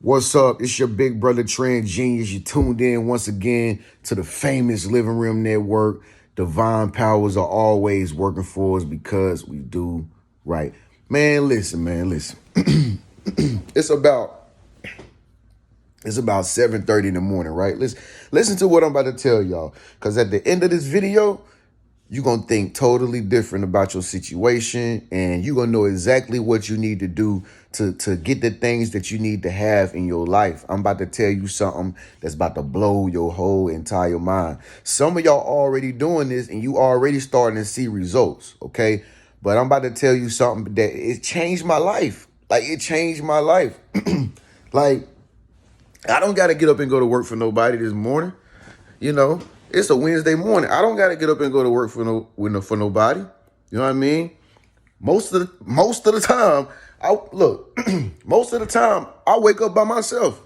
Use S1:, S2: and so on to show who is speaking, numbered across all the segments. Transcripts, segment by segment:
S1: What's up? It's your big brother Tren Genius. You tuned in once again to the famous Living Room Network. Divine powers are always working for us because we do right. Man, listen. it's about 7:30 in the morning, right? Listen to what I'm about to tell y'all. Because at the end of this video, you're going to think totally different about your situation, and you're going to know exactly what you need to do to get the things that you need to have in your life. I'm about to tell you something that's about to blow your whole entire mind. Some of y'all already doing this, and you already starting to see results, okay? But I'm about to tell you something that it changed my life. Like, it changed my life. Like, I don't got to get up and go to work for nobody this morning. You know, it's a Wednesday morning. I don't got to get up and go to work for nobody. You know what I mean? Most of the time, most of the time I wake up by myself.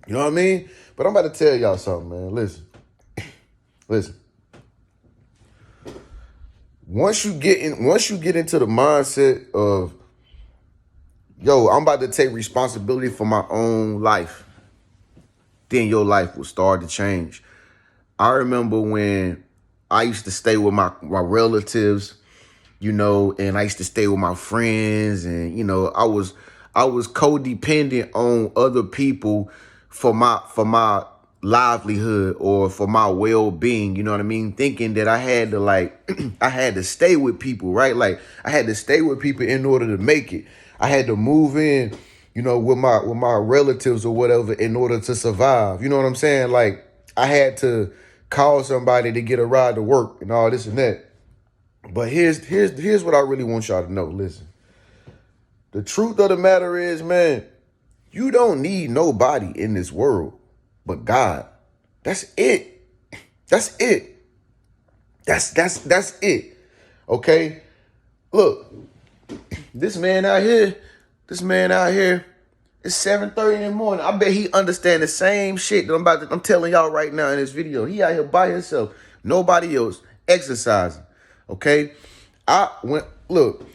S1: You know what I mean? But I'm about to tell y'all something, man. Listen. Once you get into the mindset of, yo, I'm about to take responsibility for my own life, then your life will start to change. I remember when I used to stay with my relatives, you know, and I used to stay with my friends, and, you know, I was codependent on other people for my livelihood or for my well-being, you know what I mean? Thinking that I had to I had to stay with people, right? Like, I had to stay with people in order to make it. I had to move in, you know, with my relatives or whatever in order to survive. You know what I'm saying? Like, I had to call somebody to get a ride to work and all this and that. But here's what I really want y'all to know. Listen, the truth of the matter is, man, you don't need nobody in this world but God. That's it. That's it. That's it. Okay? Look, this man out here, it's 7:30 in the morning. I bet he understand the same shit that I'm telling y'all right now in this video. He out here by himself, nobody else, exercising. Okay? Look,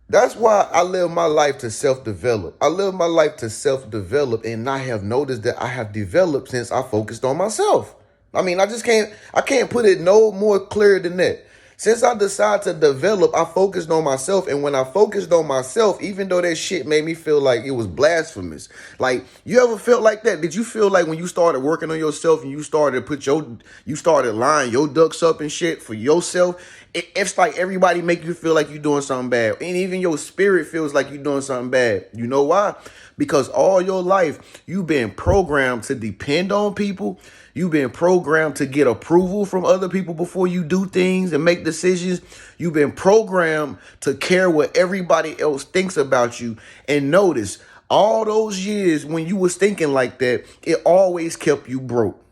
S1: that's why I live my life to self-develop. I live my life to self-develop, and I have noticed that I have developed since I focused on myself. I mean, I can't put it no more clear than that. Since I decided to develop, I focused on myself. And when I focused on myself, even though that shit made me feel like it was blasphemous. Like, you ever felt like that? Did you feel like when you started working on yourself and you started lining your ducks up and shit for yourself, it's like everybody make you feel like you're doing something bad. And even your spirit feels like you're doing something bad. You know why? Because all your life, you've been programmed to depend on people. You've been programmed to get approval from other people before you do things and make decisions. You've been programmed to care what everybody else thinks about you. And notice, all those years when you was thinking like that, it always kept you broke.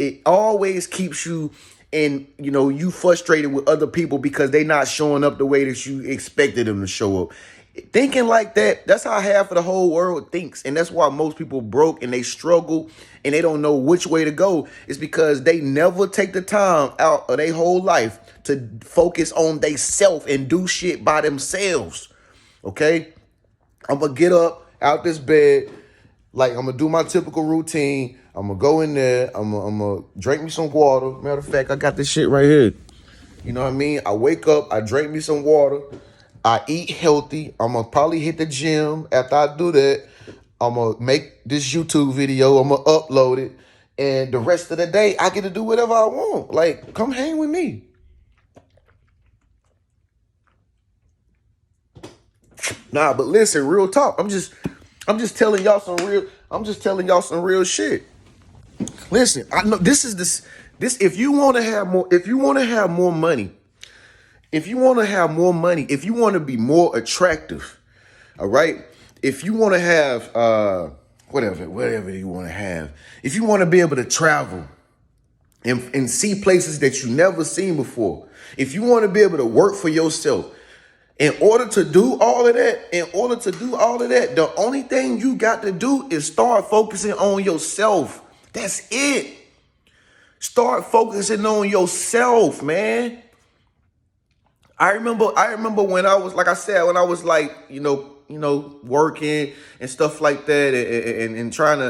S1: It always keeps you you frustrated with other people because they not showing up the way that you expected them to show up. Thinking like that, that's how half of the whole world thinks. And that's why most people broke and they struggle and they don't know which way to go. It's because they never take the time out of their whole life to focus on they self and do shit by themselves. Okay? I'm going to get up out this bed. Like, I'm going to do my typical routine. I'm going to go in there. I'm going to drink me some water. Matter of fact, I got this shit right here. You know what I mean? I wake up. I drink me some water. I eat healthy. I'm going to probably hit the gym. After I do that, I'm going to make this YouTube video. I'm going to upload it. And the rest of the day, I get to do whatever I want. Like, come hang with me. Nah, but listen, real talk. I'm just telling y'all some real shit. Listen, I know this if you want to have more money, if you want to be more attractive, all right? If you want to have whatever you want to have, if you want to be able to travel and see places that you never seen before, if you want to be able to work for yourself, in order to do all of that, the only thing you got to do is start focusing on yourself. That's it. Start focusing on yourself, man. I remember when I was, like I said, when I was like, working and stuff like that, and trying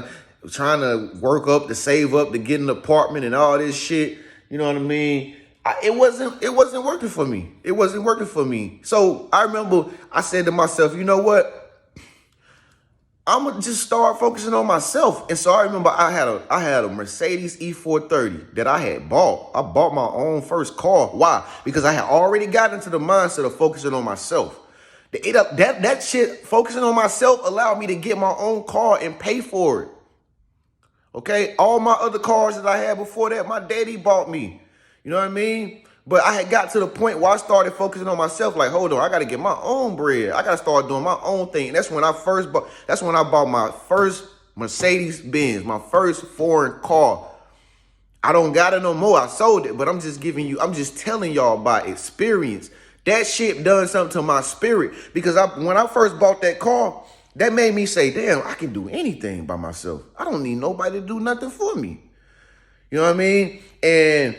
S1: to work up to save up to get an apartment and all this shit. You know what I mean? It wasn't working for me. It wasn't working for me. So I remember I said to myself, you know what? I'm gonna just start focusing on myself. And so I remember I had a Mercedes E430 that I had bought. I bought my own first car. Why? Because I had already gotten into the mindset of focusing on myself. That shit, focusing on myself, allowed me to get my own car and pay for it. Okay, all my other cars that I had before that, my daddy bought me. You know what I mean? But I had got to the point where I started focusing on myself. Like, hold on, I got to get my own bread. I got to start doing my own thing. And that's when I bought my first Mercedes Benz, my first foreign car. I don't got it no more. I sold it, but I'm just telling y'all by experience. That shit done something to my spirit, because when I first bought that car, that made me say, damn, I can do anything by myself. I don't need nobody to do nothing for me. You know what I mean? And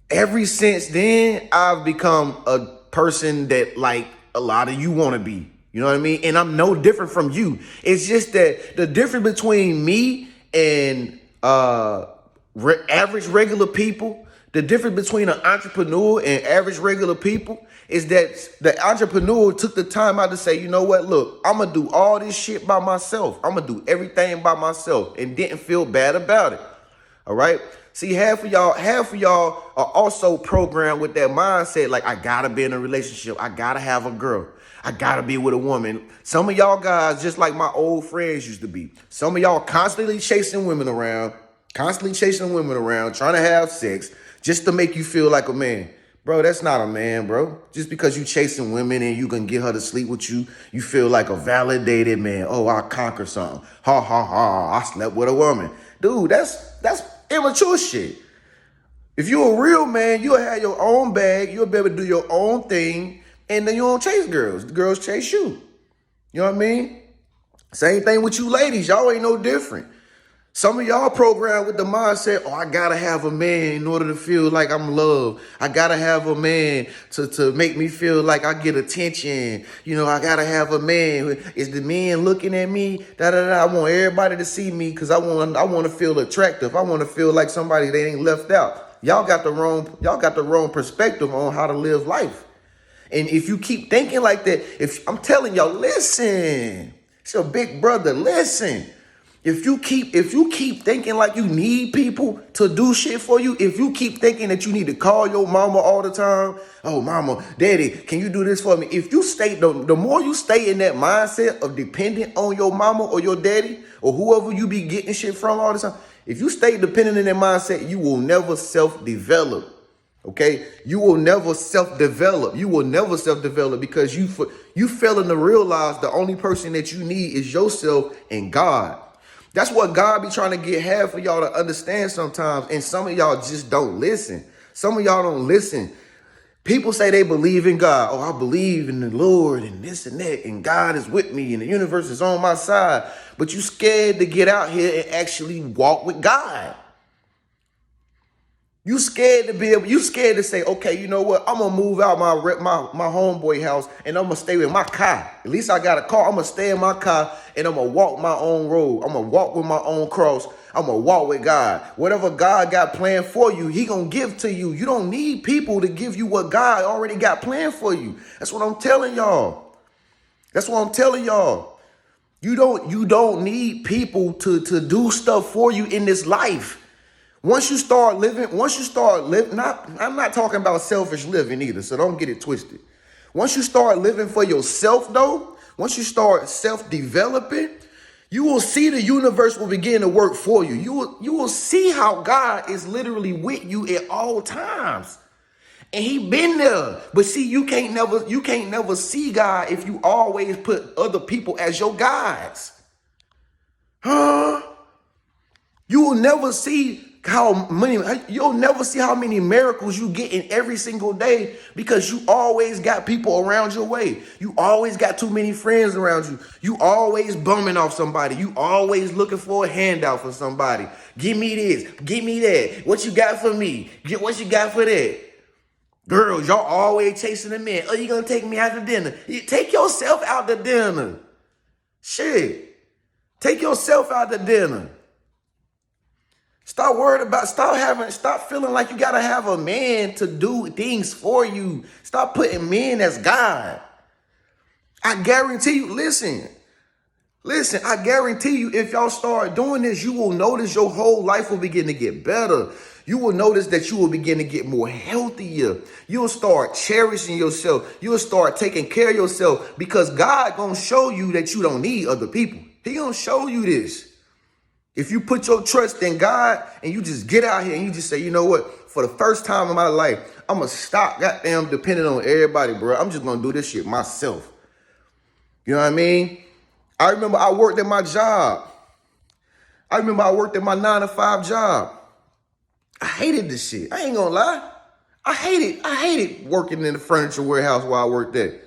S1: ever since then, I've become a person that like a lot of you want to be. You know what I mean? And I'm no different from you. It's just that the difference between me and average regular people, the difference between an entrepreneur and average regular people, is that the entrepreneur took the time out to say, you know what, look, I'm going to do all this shit by myself. I'm going to do everything by myself, and didn't feel bad about it. All right. See, half of y'all are also programmed with that mindset. Like, I got to be in a relationship. I got to have a girl. I got to be with a woman. Some of y'all guys, just like my old friends used to be. Some of y'all constantly chasing women around, trying to have sex just to make you feel like a man. Bro, that's not a man, bro. Just because you chasing women and you can get her to sleep with you, you feel like a validated man. Oh, I conquered something. Ha, ha, ha. I slept with a woman. Dude, that's immature shit. If you're a real man, you'll have your own bag. You'll be able to do your own thing. And then you don't chase girls. The girls chase you. You know what I mean? Same thing with you ladies. Y'all ain't no different. Some of y'all programmed with the mindset, oh, I gotta have a man in order to feel like I'm loved. I gotta have a man to make me feel like I get attention. You know, I gotta have a man. Is the man looking at me? I want everybody to see me because I want to feel attractive. I want to feel like somebody that ain't left out. Y'all got the wrong perspective on how to live life. And if you keep thinking like that, if I'm telling y'all, listen, it's your big brother, listen. If you keep thinking like you need people to do shit for you, if you keep thinking that you need to call your mama all the time, oh, mama, daddy, can you do this for me? If you stay, the more you stay in that mindset of dependent on your mama or your daddy or whoever you be getting shit from all the time, if you stay dependent in that mindset, you will never self-develop. Okay, you will never self-develop. Because you failing to realize the only person that you need is yourself and God. That's what God be trying to get half of y'all to understand sometimes. And some of y'all just don't listen. Some of y'all don't listen. People say they believe in God. Oh, I believe in the Lord and this and that. And God is with me and the universe is on my side. But you scared to get out here and actually walk with God. You scared to say, okay, you know what? I'm going to move out my homeboy house and I'm going to stay with my car. At least I got a car. I'm going to stay in my car and I'm going to walk my own road. I'm going to walk with my own cross. I'm going to walk with God. Whatever God got planned for you, he going to give to you. You don't need people to give you what God already got planned for you. That's what I'm telling y'all. You don't need people to do stuff for you in this life. Once you start living, I'm not talking about selfish living either, so don't get it twisted. Once you start living for yourself, though, once you start self-developing, you will see the universe will begin to work for you. You will see how God is literally with you at all times. And he been there. But see, you can't never see God if you always put other people as your guides. Huh? You'll never see how many miracles you get in every single day because you always got people around your way. You always got too many friends around you. You always bumming off somebody. You always looking for a handout for somebody. Give me this. Give me that. What you got for me? Get what you got for that. Girls, y'all always chasing the men. Oh, you gonna take me out to dinner? You take yourself out to dinner. Shit. Take yourself out to dinner. Stop feeling like you gotta have a man to do things for you. Stop putting men as God. I guarantee you, listen, I guarantee you, if y'all start doing this, you will notice your whole life will begin to get better. You will notice that you will begin to get more healthier. You'll start cherishing yourself. You'll start taking care of yourself because God gonna show you that you don't need other people. He gonna show you this. If you put your trust in God and you just get out here and you just say, you know what, for the first time in my life, I'm gonna stop goddamn depending on everybody, bro. I'm just gonna do this shit myself. You know what I mean? I remember I worked at my job. I remember I worked at my 9-to-5 job. I hated this shit. I ain't gonna lie. I hated working in the furniture warehouse while I worked there.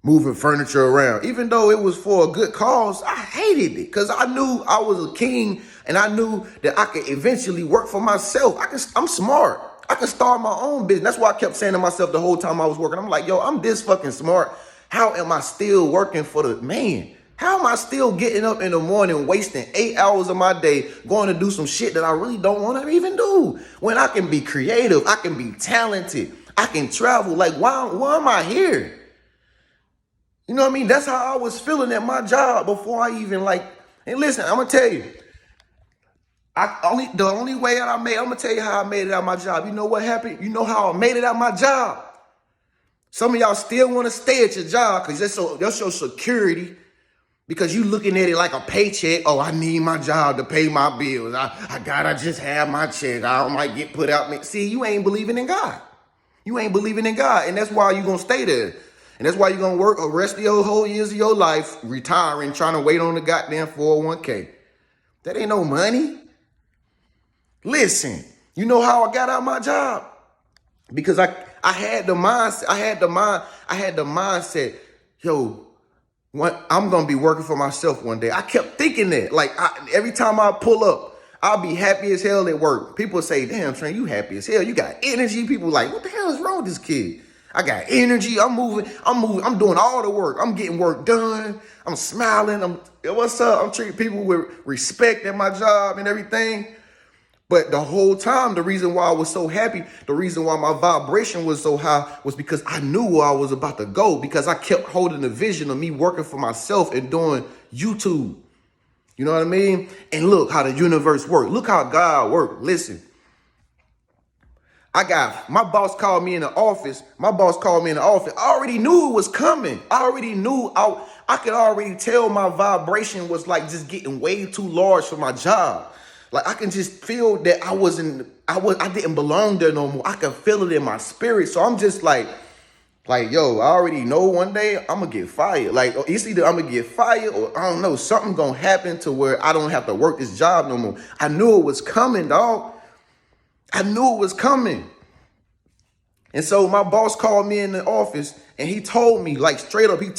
S1: Moving furniture around. Even though it was for a good cause, I hated it because I knew I was a king and I knew that I could eventually work for myself. I'm smart. I can start my own business. That's why I kept saying to myself the whole time I was working. I'm like, yo, I'm this fucking smart. How am I still working for the man? How am I still getting up in the morning, wasting 8 hours of my day, going to do some shit that I really don't want to even do? When I can be creative, I can be talented, I can travel. Like, why am I here? You know what I mean? That's how I was feeling at my job before I even and listen, I'm gonna tell you, the only way that I'm gonna tell you how I made it out of my job. You know what happened? You know how I made it out of my job? Some of y'all still want to stay at your job because that's your security. Because you looking at it like a paycheck. Oh, I need my job to pay my bills. I gotta just have my check. I might get put out. See, you ain't believing in God. You ain't believing in God. And that's why you're gonna stay there. And that's why you're gonna work the rest of your whole years of your life, retiring, trying to wait on the goddamn 401k. That ain't no money. Listen, you know how I got out of my job? Because I had the mindset, I had the mindset, yo, I'm going to be working for myself one day. I kept thinking that. Every time I pull up, I'll be happy as hell at work. People say, damn, Tren, you happy as hell. You got energy. People like, what the hell is wrong with this kid? I got energy. I'm moving. I'm doing all the work. I'm getting work done. I'm smiling. What's up? I'm treating people with respect at my job and everything. But the whole time, the reason why I was so happy, the reason why my vibration was so high was because I knew where I was about to go, because I kept holding the vision of me working for myself and doing YouTube. You know what I mean? And look how the universe works. Look how God works. Listen, my boss called me in the office. I already knew it was coming. I already knew I could already tell my vibration was like just getting way too large for my job. Like I can just feel that I didn't belong there no more. I can feel it in my spirit. So I'm just like, yo, I already know one day I'm gonna get fired. Like it's either I'm gonna get fired or I don't know, something gonna happen to where I don't have to work this job no more. I knew it was coming, dog. I knew it was coming. And so my boss called me in the office and he told me, like straight up, he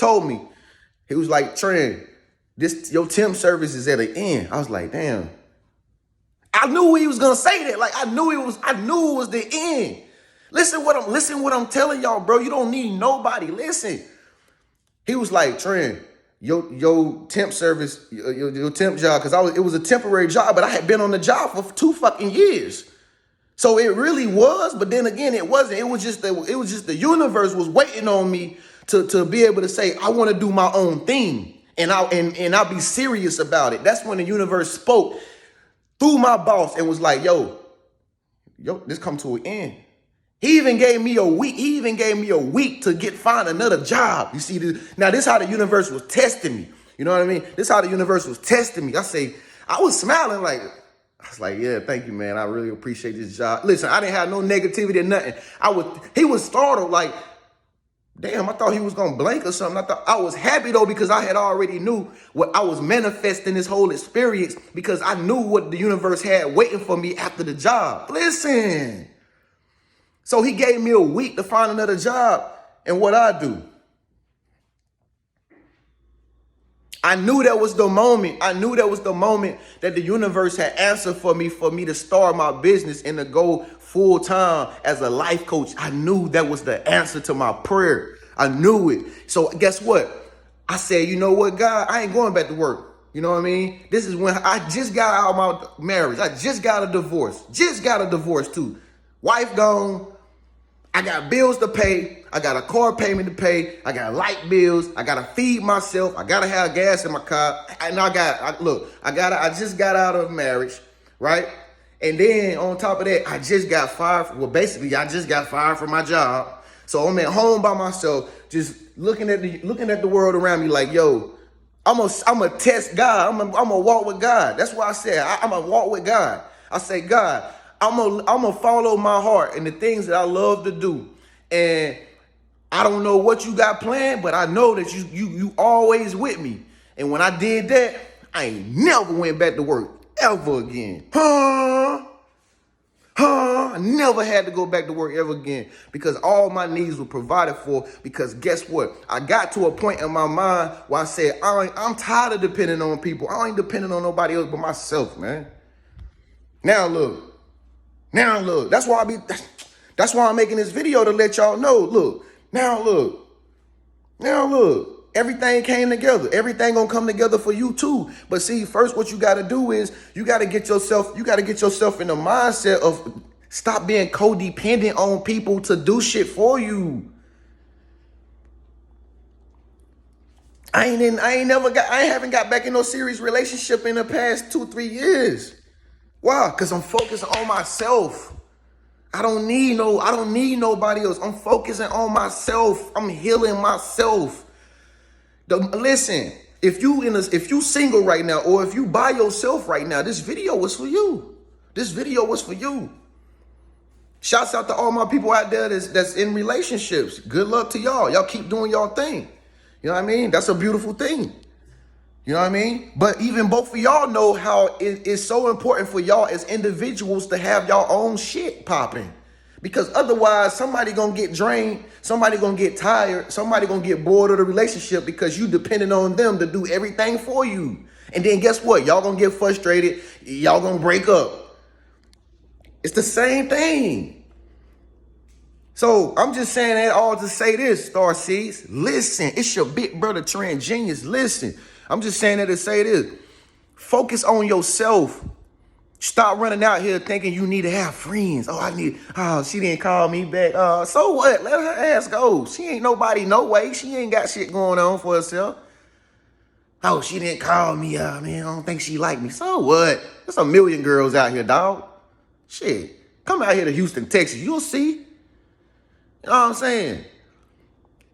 S1: was like, Tren, your temp service is at an end. I was like, damn. I knew he was gonna say that. Like I knew it was the end. Listen what I'm telling y'all, bro. You don't need nobody. Listen. He was like, Tren, your temp service, your temp job, because it was a temporary job, but I had been on the job for 2 fucking years. So it really was, but then again, it wasn't. It was just the universe was waiting on me to be able to say, I want to do my own thing. And I'll be serious about it. That's when the universe spoke through my boss and was like, yo, this come to an end. He even gave me a week to find another job. You see, now this is how the universe was testing me. You know what I mean? This is how the universe was testing me. I was smiling I was like, yeah, thank you, man. I really appreciate this job. Listen, I didn't have no negativity or nothing. He was startled like, damn, I thought he was going to blank or something. I was happy, though, because I had already knew what I was manifesting this whole experience because I knew what the universe had waiting for me after the job. Listen. So he gave me a week to find another job. And what I do? I knew that was the moment. I knew that was the moment that the universe had answered for me to start my business and to go full time as a life coach. I knew that was the answer to my prayer. I knew it. So guess what? I said, you know what, God, I ain't going back to work. You know what I mean? This is when I just got out of my marriage. I just got a divorce. Just got a divorce too. Wife gone. I got bills to pay. I got a car payment to pay. I got light bills. I gotta feed myself. I gotta have gas in my car. And I just got out of marriage, right? And then on top of that, I just got fired. Well, basically, I just got fired from my job. So I'm at home by myself, just looking at the world around me like, yo, I'm gonna test God. I'm gonna walk with God. That's why I said I'm gonna walk with God. I say, God, I'm gonna follow my heart and the things that I love to do. And I don't know what you got planned, but I know that you always with me. And when I did that, I ain't never went back to work ever again. I never had to go back to work ever again because all my needs were provided for. Because guess what? I got to a point in my mind where I said, I'm tired of depending on people. I ain't depending on nobody else but myself, man. Now look. That's why I'm making this video to let y'all know. Look. Everything came together. Everything gonna come together for you too. But see, first what you gotta do is you gotta get yourself in the mindset of stop being codependent on people to do shit for you. I haven't got back in no serious relationship in the past 2-3 years. Why? Because I'm focused on myself. I don't need nobody else. I'm focusing on myself. I'm healing myself. Listen, if you single right now, or if you by yourself right now, this video was for you. This video was for you. Shouts out to all my people out there that's in relationships. Good luck to y'all. Y'all keep doing y'all thing. You know what I mean? That's a beautiful thing. You know what I mean? But even both of y'all know how it's so important for y'all as individuals to have y'all own shit popping. Because otherwise, somebody gonna get drained, somebody gonna get tired, somebody gonna get bored of the relationship because you depending on them to do everything for you. And then guess what? Y'all gonna get frustrated. Y'all gonna break up. It's the same thing. So I'm just saying that all to say this, Star Seeds. Listen, it's your big brother Tren Genius. Listen, I'm just saying that to say this. Focus on yourself. Stop running out here thinking you need to have friends. She didn't call me back. So what? Let her ass go. She ain't nobody, no way. She ain't got shit going on for herself. Oh, she didn't call me. Man, I don't think she liked me. So what? There's a million girls out here, dog. Shit. Come out here to Houston, Texas. You'll see. You know what I'm saying?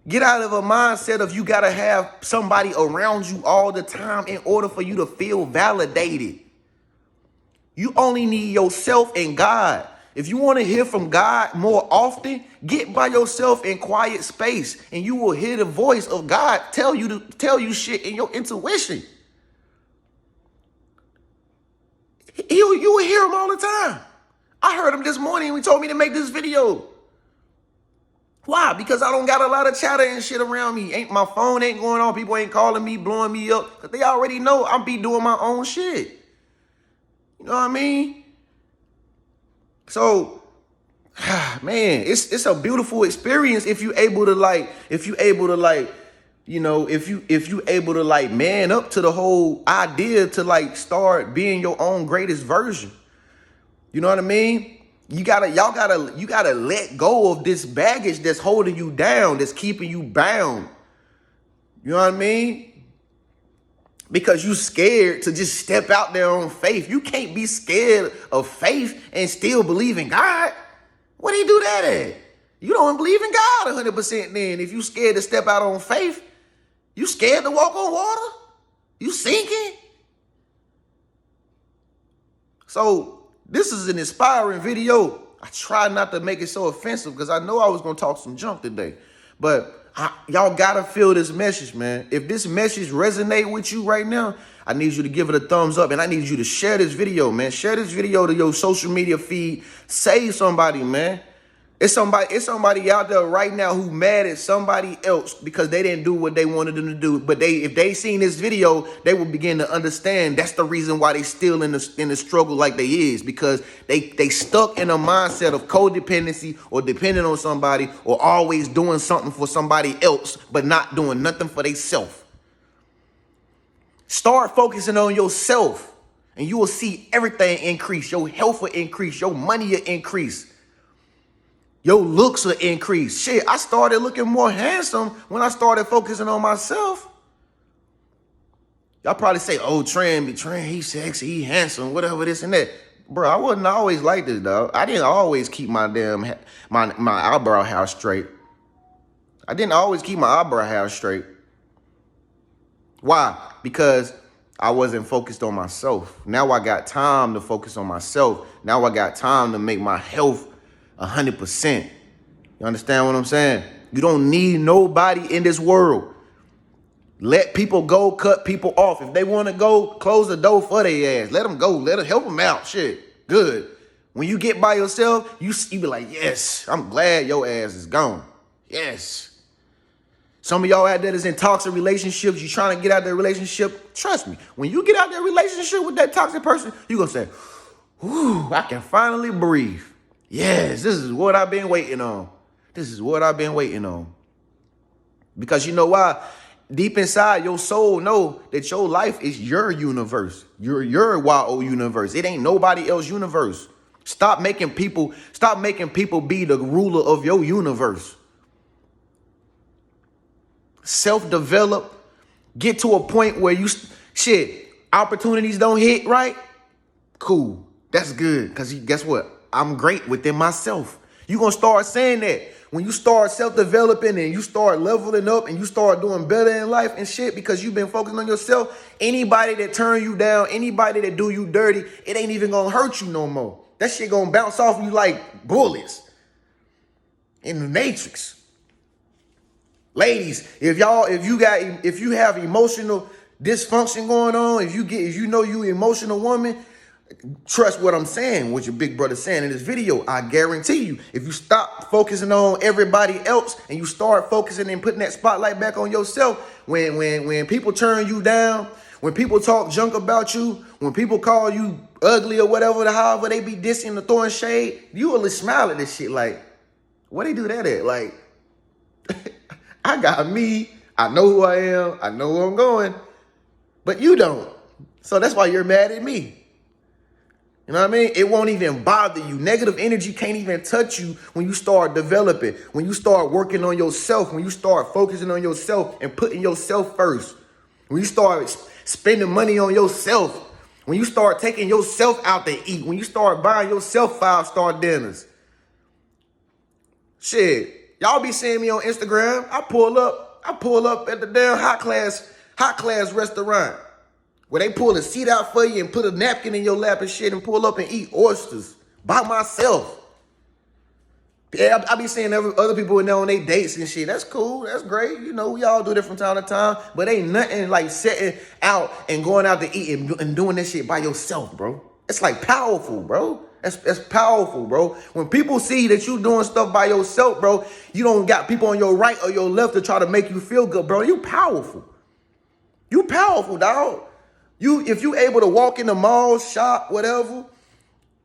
S1: Get out of a mindset of you got to have somebody around you all the time in order for you to feel validated. You only need yourself and God. If you want to hear from God more often, get by yourself in quiet space and you will hear the voice of God tell you shit in your intuition. You will hear him all the time. I heard him this morning when he told me to make this video. Why? Because I don't got a lot of chatter and shit around me. My phone ain't going on. People ain't calling me, blowing me up. Because they already know I'm be doing my own shit. You know what I mean? So, man, it's a beautiful experience if you able to man up to the whole idea to start being your own greatest version. You know what I mean? You gotta let go of this baggage that's holding you down, that's keeping you bound. You know what I mean? Because you scared to just step out there on faith. You can't be scared of faith and still believe in God. What do you do that at? You don't believe in God 100% then. If you scared to step out on faith, you scared to walk on water? You sinking? So this is an inspiring video. I try not to make it so offensive because I know I was going to talk some junk today. But y'all gotta feel this message, man. If this message resonate with you right now, I need you to give it a thumbs up and I need you to share this video, man. Share this video to your social media feed. Save somebody, man. It's somebody out there right now who mad at somebody else because they didn't do what they wanted them to do. But if they seen this video, they will begin to understand that's the reason why they still in the struggle like they is, because they stuck in a mindset of codependency or depending on somebody or always doing something for somebody else, but not doing nothing for themselves. Start focusing on yourself and you will see everything increase. Your health will increase. Your money will increase. Your looks will increase. Shit, I started looking more handsome when I started focusing on myself. Y'all probably say, oh, Tren, he's sexy, he handsome, whatever, this and that. Bro, I wasn't always like this, dog. I didn't always keep my eyebrow hair straight. I didn't always keep my eyebrow hair straight. Why? Because I wasn't focused on myself. Now I got time to focus on myself. Now I got time to make my health 100%. You understand what I'm saying? You don't need nobody in this world. Let people go, cut people off. If they want to go, close the door for their ass. Let them go. Let them help them out. Shit, good. When you get by yourself, you be like, yes, I'm glad your ass is gone. Yes. Some of y'all out there that's in toxic relationships, you trying to get out of that relationship. Trust me, when you get out of that relationship with that toxic person, you going to say, whew, I can finally breathe. Yes, this is what I've been waiting on. This is what I've been waiting on. Because you know why? Deep inside, your soul know that your life is your universe. Your YO universe. It ain't nobody else's universe. Stop making people be the ruler of your universe. Self-develop. Get to a point where opportunities don't hit right. Cool. That's good. Because guess what? I'm great within myself. You're going to start saying that. When you start self-developing and you start leveling up and you start doing better in life and shit because you've been focusing on yourself, anybody that turn you down, anybody that do you dirty, it ain't even going to hurt you no more. That shit going to bounce off you like bullets in the Matrix. Ladies, if you have emotional dysfunction going on, if you know you emotional woman, trust what I'm saying, what your big brother saying in this video. I guarantee you, if you stop focusing on everybody else and you start focusing and putting that spotlight back on yourself, when people turn you down, when people talk junk about you, when people call you ugly or whatever, however they be dissing or throwing shade, you will smile at this shit like, what they do that at? Like, I got me. I know who I am. I know where I'm going. But you don't. So that's why you're mad at me. You know what I mean? It won't even bother you. Negative energy can't even touch you when you start developing, when you start working on yourself, when you start focusing on yourself and putting yourself first, when you start spending money on yourself, when you start taking yourself out to eat, when you start buying yourself 5-star dinners. Shit, y'all be seeing me on Instagram. I pull up at the damn hot class restaurant, where they pull a seat out for you and put a napkin in your lap and shit and pull up and eat oysters by myself. Yeah, I be seeing other people in there on their dates and shit. That's cool. That's great. You know, we all do that from time to time. But ain't nothing like setting out and going out to eat and doing that shit by yourself, bro. It's like powerful, bro. That's powerful, bro. When people see that you doing stuff by yourself, bro, you don't got people on your right or your left to try to make you feel good, bro. You powerful. You powerful, dog. If you able to walk in the mall, shop, whatever,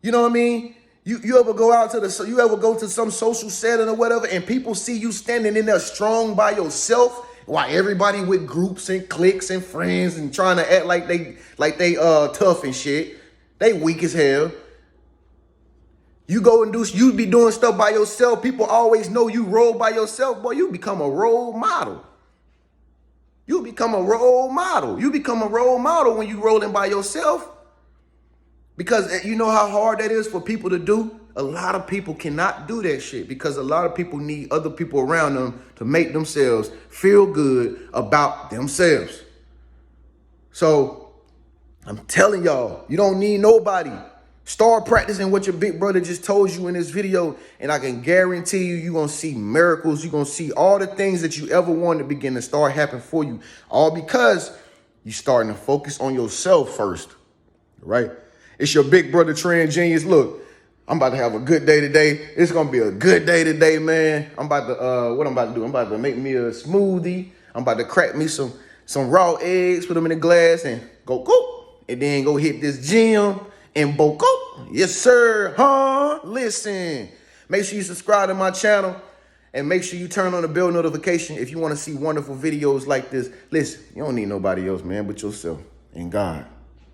S1: you know what I mean? You ever go out you ever go to some social setting or whatever, and people see you standing in there strong by yourself, while everybody with groups and cliques and friends and trying to act like they tough and shit. They weak as hell. You be doing stuff by yourself. People always know you roll by yourself. Boy, you become a role model. You become a role model. You become a role model when you rolling by yourself. Because you know how hard that is for people to do? A lot of people cannot do that shit because a lot of people need other people around them to make themselves feel good about themselves. So I'm telling y'all, you don't need nobody. Start practicing what your big brother just told you in this video, and I can guarantee you're going to see miracles. You're going to see all the things that you ever wanted to begin to start happening for you, all because you're starting to focus on yourself first, right? It's your big brother, Tren Genius. Look, I'm about to have a good day today. It's gonna be a good day today, man. I'm about to what I'm about to do? I'm about to make me a smoothie. I'm about to crack me some raw eggs, put them in a glass, and go. And then go hit this gym and go. Yes, sir. Huh? Listen. Make sure you subscribe to my channel and make sure you turn on the bell notification if you want to see wonderful videos like this. Listen, you don't need nobody else, man, but yourself and God.